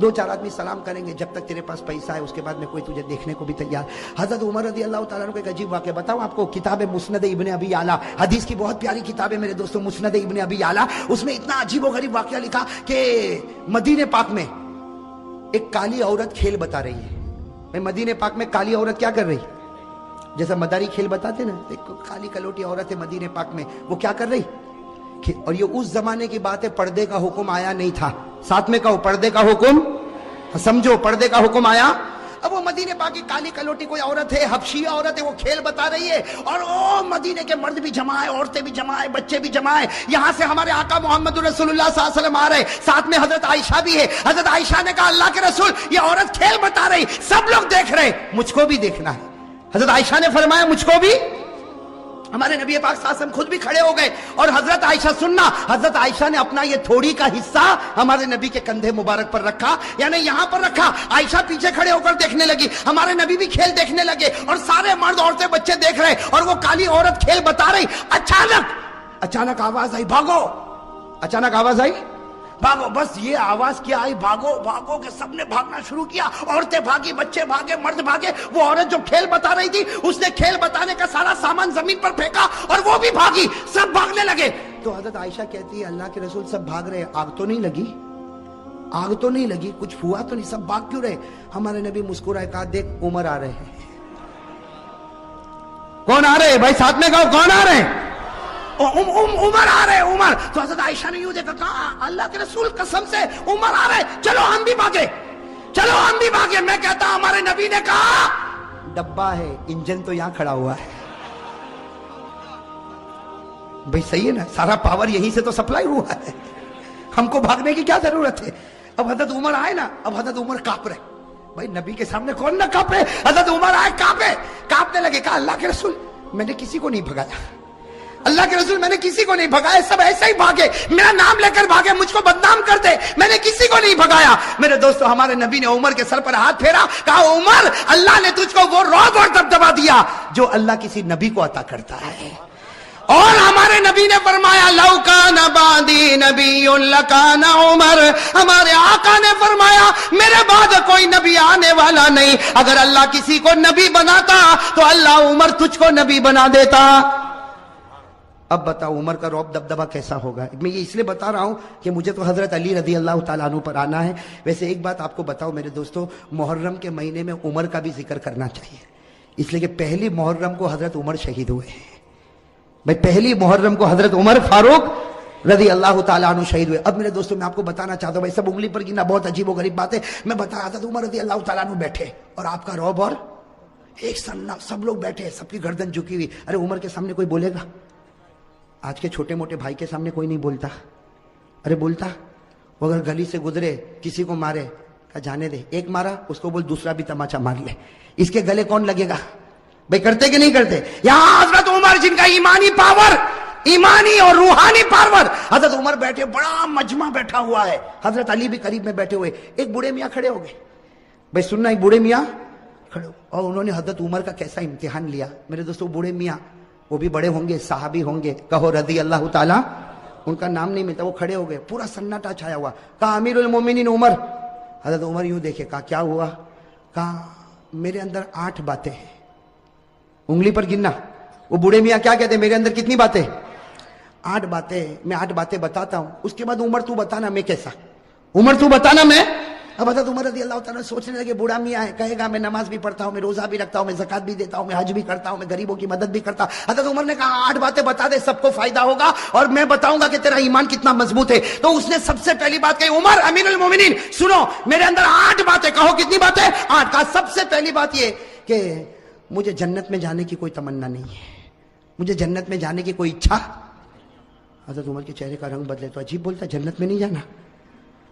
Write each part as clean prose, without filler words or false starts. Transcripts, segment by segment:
دو چار آدمی سلام کریں گے، جب تک تیرے پاس پیسہ ہے اس کے بعد میں کوئی تجھے دیکھنے کو بھی تیار۔ حضرت عمر رضی اللہ تعالیٰ عنہ کو ایک عجیب واقعہ بتاؤں آپ کو، کتاب مسند ابن ابی اعلیٰ، حدیث کی بہت پیاری کتاب ہے میرے دوستوں، مسند ابن ابی اعلیٰ، اس میں اتنا عجیب و غریب واقعہ لکھا کہ مدینہ پاک میں ایک کالی عورت کھیل بتا رہی ہے۔ مدینہ پاک میں کالی عورت کیا کر رہی؟ جیسا مداری کھیل بتاتے نا، ایک کالی کلوٹی عورت ہے مدینہ پاک میں، وہ کیا کر رہی؟ اور یہ اس زمانے کی بات ہے، پردے کا حکم آیا نہیں تھا، ساتھ میں کہو پردے کا حکم، سمجھو پردے کا حکم آیا۔ اب وہ مدینہ پاک کی کالی کلوٹی کوئی عورت ہے، حبشیہ عورت ہے، وہ کھیل بتا رہی ہے، اور او مدینے کے مرد بھی جمع ہے، عورتیں بھی جمع ہے، بچے بھی جمع ہے، یہاں سے ہمارے آقا محمد رسول اللہ صلی اللہ علیہ وسلم آ رہے، ساتھ میں حضرت عائشہ بھی ہے۔ حضرت عائشہ نے کہا اللہ کے رسول یہ عورت کھیل بتا رہی، سب لوگ دیکھ رہے، مجھ کو بھی دیکھنا ہے۔ حضرت عائشہ نے فرمایا مجھ کو بھی۔ ہمارے نبی پاک صلی اللہ علیہ وسلم خود بھی کھڑے ہو گئے، اور حضرت عائشہ سننا، حضرت عائشہ نے اپنا یہ تھوڑی کا حصہ ہمارے نبی کے کندھے مبارک پر رکھا، یعنی یہاں پر رکھا، عائشہ پیچھے کھڑے ہو کر دیکھنے لگی، ہمارے نبی بھی کھیل دیکھنے لگے، اور سارے مرد عورتیں بچے دیکھ رہے، اور وہ کالی عورت کھیل بتا رہی۔ اچانک آواز آئی بھاگو، اچانک آواز آئی بھاگو، بس یہ آواز کیا آئی بھاگو بھاگو کہ سب نے بھاگنا شروع کیا، عورتیں بھاگی، بچے بھاگے، مرد بھاگے، وہ عورت جو کھیل بتا رہی تھی اس نے کھیل بتانے کا سارا سامان زمین پر پھینکا اور وہ بھی بھاگی، سب بھاگنے لگے۔ تو حضرت عائشہ کہتی ہے اللہ کے رسول سب بھاگ رہے، آگ تو نہیں لگی؟ آگ تو نہیں لگی، کچھ ہوا تو نہیں، سب بھاگ کیوں رہے؟ ہمارے نبی مسکرائے کہا دیکھ عمر آ رہے ہیں۔ کون آ رہے بھائی؟ ساتھ میں کہو کون آ رہے ہیں؟ عمر آ رہے، عمر۔ تو حضرت عائشہ نے یوں دیکھا، کہا اللہ کے رسول قسم سے عمر آ رہے، چلو ہم بھی بھاگے، چلو ہم بھی بھاگے۔ میں کہتا ہمارے نبی نے کہا ڈبہ ہے، انجن تو یہاں کھڑا ہوا ہے بھئی، صحیح ہے نا، سارا پاور یہیں سے تو سپلائی ہوا ہے، ہم کو بھاگنے کی کیا ضرورت ہے؟ اب حضرت عمر آئے نا، اب حضرت عمر کانپ رہے، بھائی نبی کے سامنے کون نہ کانپے؟ حضرت عمر آئے کانپنے لگے، کہا اللہ کے رسول میں نے کسی کو نہیں بھگایا، اللہ کے رسول میں نے کسی کو نہیں بھگایا، سب ایسے ہی بھاگے، میرا نام لے کر بھاگے، مجھ کو بدنام کر دے، میں نے کسی کو نہیں بھگایا۔ میرے دوستو ہمارے نبی نے عمر کے سر پر ہاتھ پھیرا، کہا عمر اللہ نے تجھ کو وہ رعب اور دبدبا دیا جو اللہ کسی نبی کو عطا کرتا ہے۔ اور ہمارے نبی نے فرمایا لو کان بعدی نبی لکان عمر، ہمارے آقا نے فرمایا میرے بعد کوئی نبی آنے والا نہیں، اگر اللہ کسی کو نبی بناتا تو اللہ عمر تجھ کو نبی بنا دیتا۔ اب بتاؤ عمر کا رعب دبدبا کیسا ہوگا؟ میں یہ اس لیے بتا رہا ہوں کہ مجھے تو حضرت علی رضی اللہ تعالیٰ عنہ پر آنا ہے۔ ویسے ایک بات آپ کو بتاؤ میرے دوستو، محرم کے مہینے میں عمر کا بھی ذکر کرنا چاہیے، اس لیے کہ پہلی محرم کو حضرت عمر شہید ہوئے ہیں۔ بھائی پہلی محرم کو حضرت عمر فاروق رضی اللہ تعالیٰ عنہ شہید ہوئے۔ اب میرے دوستو میں آپ کو بتانا چاہتا ہوں، بھائی سب انگلی پر گننا بہت عجیب و غریب بات ہے، میں بتا رہا تھا عمر رضی اللہ تعالیٰ عنہ بیٹھے اور آپ کا رعب، اور ایک سننا سب لوگ بیٹھے، سب کی گردن جھکی ہوئی۔ ارے عمر کے سامنے کوئی بولے گا؟ آج کے چھوٹے موٹے بھائی کے سامنے کوئی نہیں بولتا، ارے بولتا؟ وہ اگر گلی سے گزرے کسی کو مارے، کہا جانے دے، ایک مارا اس کو بول دوسرا بھی تماچا مار لے، اس کے گلے کون لگے گا؟ بھائی کرتے کہ نہیں کرتے؟ یہاں حضرت عمر جن کا ایمانی پاور، ایمانی اور روحانی پاور، حضرت عمر بیٹھے، بڑا مجمع بیٹھا ہوا ہے، حضرت علی بھی قریب میں بیٹھے ہوئے، ایک بوڑھے میاں کھڑے ہو گئے، بھائی سننا، ایک بوڑھے میاں کھڑے، اور انہوں نے حضرت عمر کا کیسا امتحان لیا۔ میرے دوستو بوڑھے میاں، وہ بھی بڑے ہوں گے، صحابی ہوں گے، کہو رضی اللہ تعالیٰ، ان کا نام نہیں ملتا، وہ کھڑے ہو گئے، پورا سناٹا چھایا ہوا، کہا امیر المومنین عمر۔ حضرت عمر یوں دیکھے، کہا کیا ہوا؟ کہا میرے اندر 8 باتیں ہیں، انگلی پر گننا۔ وہ بوڑھے میاں کیا کہتے ہیں؟ میرے اندر کتنی باتیں؟ 8 باتیں، میں 8 باتیں بتاتا ہوں، اس کے بعد عمر تو بتانا میں کیسا، عمر تو بتانا میں۔ اب حضرت عمر رضی اللہ تعالیٰ سوچنے لگے، بوڑھا میاں ہے، کہے گا میں نماز بھی پڑھتا ہوں، میں روزہ بھی رکھتا ہوں، میں زکات بھی دیتا ہوں، میں حج بھی کرتا ہوں، میں غریبوں کی مدد بھی کرتا ہوں۔ حضرت عمر نے کہا 8 باتیں بتا دے، سب کو فائدہ ہوگا اور میں بتاؤں گا کہ تیرا ایمان کتنا مضبوط ہے۔ تو اس نے سب سے پہلی بات کہی، عمر امیر المومنین سنو، میرے اندر 8 باتیں، کہو کتنی باتیں؟ 8۔ کہا سب سے پہلی بات یہ کہ مجھے جنت میں جانے کی کوئی تمنا نہیں ہے، مجھے جنت میں جانے کی کوئی اچھا۔ حضرت عمر کے چہرے کا رنگ بدلے، تو عجیب بولتا جنت میں نہیں جانا۔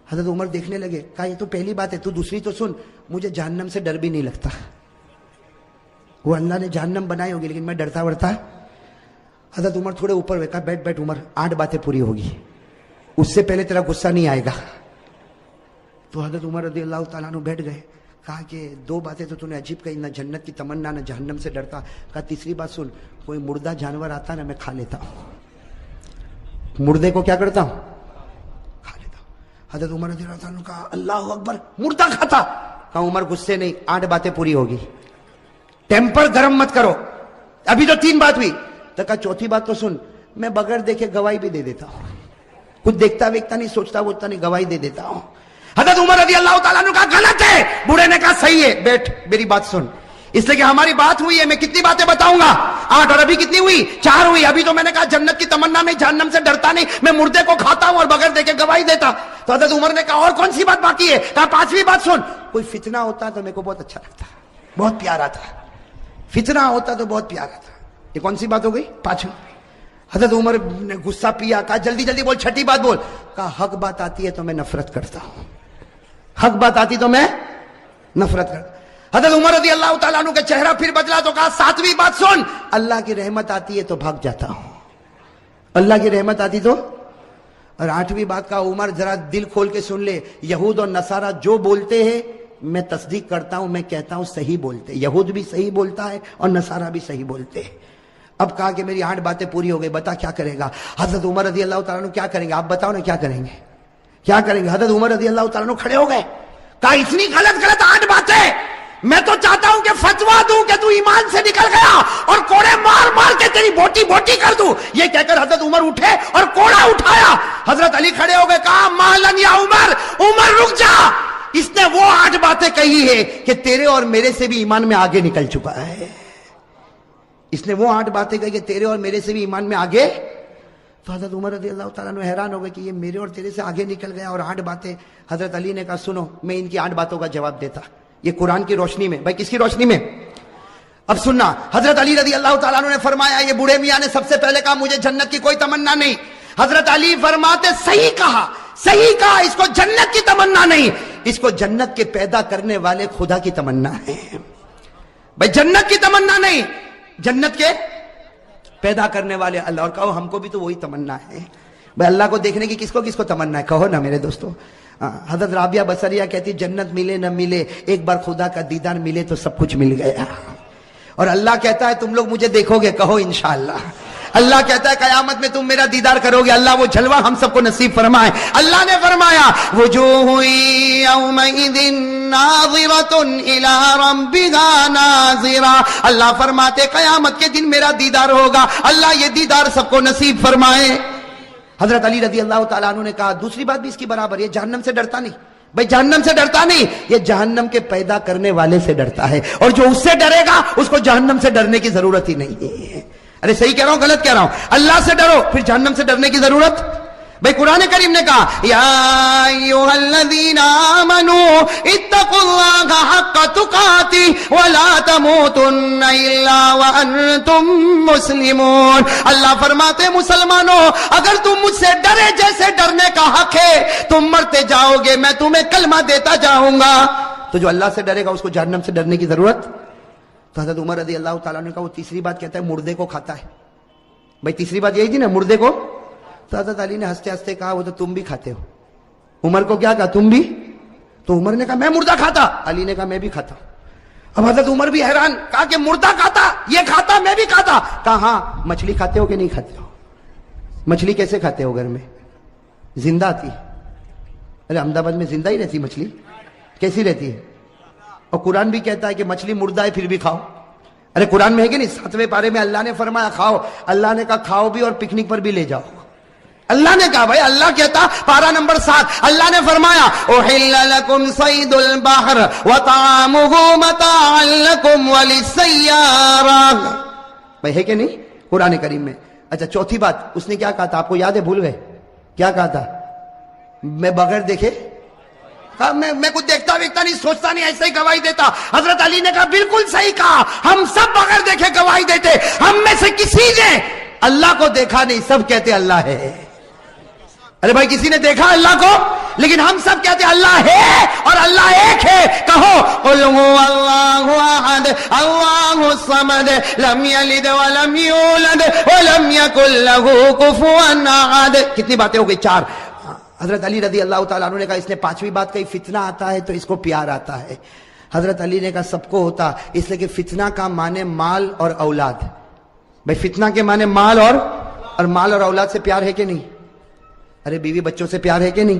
حضرت عمر دیکھنے لگے، کہا یہ تو پہلی بات ہے، تو دوسری تو سن، مجھے جہنم سے ڈر بھی نہیں لگتا، وہ اللہ نے جہنم بنائی ہوگی لیکن میں ڈرتا ورتا۔ حضرت عمر تھوڑے اوپر ہوئے، کہا بیٹھ بیٹھ عمر، 8 باتیں پوری ہوگی، اس سے پہلے تیرا غصہ نہیں آئے گا۔ تو حضرت عمر رضی اللہ تعالیٰ عنہ بیٹھ گئے، کہا کہ 2 باتیں تو نے عجیب کہی، نہ جنت کی تمنا نہ جہنم سے ڈرتا۔ کہا تیسری بات سن، کوئی مردہ جانور آتا نا میں کھا لیتا ہوں، مردے کو کیا کرتا ہوں؟ کھا لیتا ہوں۔ حضرت عمر رضی اللہ عنہ نے کہا اللہ اکبر، مردہ کھاتا؟ کہا عمر غصے نہیں، 8 باتیں پوری ہوگی، ٹیمپر گرم مت کرو، ابھی تو 3 بات ہوئی۔ تو کہا چوتھی بات تو سن، میں بغیر دیکھے گواہی بھی دے دیتا ہوں، کچھ دیکھتا ویکتا نہیں، سوچتا ووچتا نہیں، گواہی دے دیتا ہوں۔ حضرت عمر رضی اللہ تعالیٰ عنہ کہا غلط ہے، بوڑھے نے کہا صحیح ہے، بیٹھ میری بات سن، اس لیے کہ ہماری بات ہوئی ہے، میں کتنی باتیں بتاؤں گا، 8 اور ابھی کتنی ہوئی، 4 ہوئی۔ ابھی تو میں نے کہا جنت کی تمنا نہیں، جہنم سے ڈرتا نہیں، میں مردے کو کھاتا ہوں اور بغیر دیکھے گواہی دیتا۔ تو حضرت عمر نے کہا اور کون سی بات باقی ہے؟ کہا 5ویں بات سن، کوئی فتنہ ہوتا تو میرے کو بہت اچھا لگتا، بہت پیارا تھا، فتنہ ہوتا تو بہت پیارا تھا۔ یہ کون سی بات ہو گئی؟ 5ویں۔ حضرت عمر نے غصہ پیا، کہا جلدی جلدی بول، 6ٹھی بات بول۔ کہا حق بات آتی ہے تو میں نفرت کرتا ہوں، حق بات آتی تو میں نفرت کرتا۔ حضرت عمر رضی اللہ تعالیٰ عنہ کا چہرہ پھر بدلا تو کہا 7ویں بات سن، اللہ کی رحمت آتی ہے تو بھاگ جاتا ہوں، اللہ کی رحمت آتی تو۔ اور 8ویں بات کا عمر ذرا دل کھول کے سن لے، یہود اور نصارہ جو بولتے ہیں میں تصدیق کرتا ہوں، میں کہتا ہوں صحیح بولتے، یہود بھی صحیح بولتا ہے اور نصارہ بھی صحیح بولتے ہیں۔ اب کہا کہ میری 8 باتیں پوری ہو گئی، بتا کیا کرے گا؟ حضرت عمر رضی اللہ تعالیٰ عنہ کیا کریں گے؟ آپ بتاؤ نا کیا کریں گے، کیا کریں گے؟ حضرت عمر رضی اللہ تعالیٰ عنہ کھڑے ہو گئے، کہا اتنی غلط 8 باتیں، میں تو چاہتا ہوں کہ فتوا دوں کہ تو ایمان سے نکل گیا اور کوڑے مار مار کے تیری بوٹی بوٹی کر دوں۔ یہ کہہ کر حضرت عمر اٹھے اور کوڑا اٹھایا۔ حضرت علی کھڑے ہو گئے، کہا مالن یا عمر، عمر رک جا، اس نے وہ 8 باتیں کہی ہے کہ تیرے اور میرے سے بھی ایمان میں آگے نکل چکا ہے، اس نے وہ 8 باتیں کہی کہ تیرے اور میرے سے بھی ایمان میں آگے۔ تو حضرت عمر رضی اللہ تعالیٰ عنہ حیران ہو گئے کہ یہ میرے اور تیرے سے آگے نکل گیا اور 8 باتیں۔ حضرت علی نے کہا سنو، میں ان کی 8 باتوں کا جواب دیتا، یہ قرآن کی روشنی میں۔ بھائی کس کی روشنی میں؟ اب سننا، حضرت علی رضی اللہ تعالیٰ عنہ نے فرمایا، یہ بوڑھے میاں نے سب سے پہلے کہا مجھے جنت کی کوئی تمنا نہیں۔ حضرت علی فرماتے صحیح کہا، صحیح کہا، اس کو جنت کی تمنا نہیں، اس کو جنت کے پیدا کرنے والے خدا کی تمنا ہے۔ بھائی جنت کی تمنا نہیں، جنت کے پیدا کرنے والے اللہ، اور کہو ہم کو بھی تو وہی تمنا ہے۔ بھائی اللہ کو دیکھنے کی کس کو تمنا ہے؟ کہو نا میرے دوستو۔ حضرت رابعہ بصریہ کہتی جنت ملے نہ ملے، ایک بار خدا کا دیدار ملے تو سب کچھ مل گیا۔ اور اللہ کہتا ہے تم لوگ مجھے دیکھو گے، کہو انشاءاللہ۔ اللہ کہتا ہے قیامت میں تم میرا دیدار کرو گے، اللہ وہ جلوہ ہم سب کو نصیب فرمائے۔ اللہ نے فرمایا وجوہ یومئذ ناظرۃ الی ربها ناظرہ، اللہ فرماتے قیامت کے دن میرا دیدار ہوگا، اللہ یہ دیدار سب کو نصیب فرمائے۔ حضرت علی رضی اللہ تعالیٰ عنہ نے کہا دوسری بات بھی اس کی برابر، یہ جہنم سے ڈرتا نہیں۔ بھائی جہنم سے ڈرتا نہیں، یہ جہنم کے پیدا کرنے والے سے ڈرتا ہے، اور جو اس سے ڈرے گا اس کو جہنم سے ڈرنے کی ضرورت ہی نہیں ہے۔ ارے صحیح کہہ رہا ہوں غلط کہہ رہا ہوں؟ اللہ سے ڈرو، پھر جہنم سے ڈرنے کی ضرورت۔ بھائی قرآن کریم نے کہا یا ایھا الذین آمنوا اتقوا اللہ حق تقاتہ ولا تموتن الا وانتم مسلمون۔ اللہ فرماتے مسلمانوں اگر تم مجھ سے ڈرے جیسے ڈرنے کا حق ہے، تم مرتے جاؤ گے، میں تمہیں کلمہ دیتا جاؤں گا۔ تو جو اللہ سے ڈرے گا اس کو جہنم سے ڈرنے کی ضرورت۔ تو حضرت عمر رضی اللہ تعالیٰ نے کہا وہ تیسری بات کہتا ہے مردے کو کھاتا ہے۔ بھائی تیسری بات یہی تھی نا، مردے کو۔ تو حضرت علی نے ہنستے ہنستے کہا وہ تو تم بھی کھاتے ہو۔ عمر کو کیا کہا؟ تم بھی؟ تو عمر نے کہا میں مردہ کھاتا، علی نے کہا میں بھی کھاتا۔ اب حضرت عمر بھی حیران، کہا کہ مردہ کھاتا، یہ کھاتا، میں بھی کھاتا۔ کہا ہاں مچھلی کھاتے ہو کہ نہیں کھاتے ہو؟ مچھلی کیسے کھاتے ہو؟ گھر میں زندہ آتی ہے۔ ارے احمد آباد میں زندہ ہی رہتی مچھلی، کیسی رہتی ہے؟ اور قرآن بھی کہتا ہے کہ مچھلی مردہ ہے پھر بھی کھاؤ۔ ارے قرآن میں ہے کہ نہیں؟ 7ویں پارے میں اللہ نے فرمایا کھاؤ، اللہ نے کہا کھاؤ بھی اور پکنک پر بھی لے جاؤ۔ اللہ نے کہا، بھائی اللہ کہتا پارہ نمبر 7، اللہ نے فرمایا احل لکم صید البحر وطعامہ متاعا لکم وللسیارہ۔ بھائی ہے کہ نہیں قرآن کریم میں؟ اچھا چوتھی بات اس نے کیا کہا تھا؟ آپ کو یاد ہے؟ بھول گئے؟ کیا کہا تھا؟ میں بغیر دیکھے میں کچھ دیکھتا ویکھتا نہیں، سوچتا نہیں، ایسے ہی گواہی دیتا۔ حضرت علی نے کہا بالکل صحیح کہا، ہم سب بغیر دیکھے گواہی دیتے، ہم میں سے کسی نے اللہ کو دیکھا نہیں، سب کہتے اللہ ہے۔ ارے بھائی کسی نے دیکھا اللہ کو؟ لیکن ہم سب کہتے اللہ ہے اور اللہ ایک ہے۔ کہو قل هو اللہ احد اللہ الصمد لم یلد ولم یولد ولم یکن له کفوا احد۔ کتنی باتیں ہو گئی؟ 4۔ حضرت علی رضی اللہ تعالیٰ عنہ نے کہا اس نے 5ویں بات کہی فتنہ آتا ہے تو اس کو پیار آتا ہے۔ حضرت علی نے کہا سب کو ہوتا، اس لیے کہ فتنہ کا معنی مال اور اولاد۔ بھائی فتنہ کے معنی مال اور مال اور اولاد سے پیار ہے کہ نہیں؟ ارے بیوی بچوں سے پیار ہے کہ نہیں؟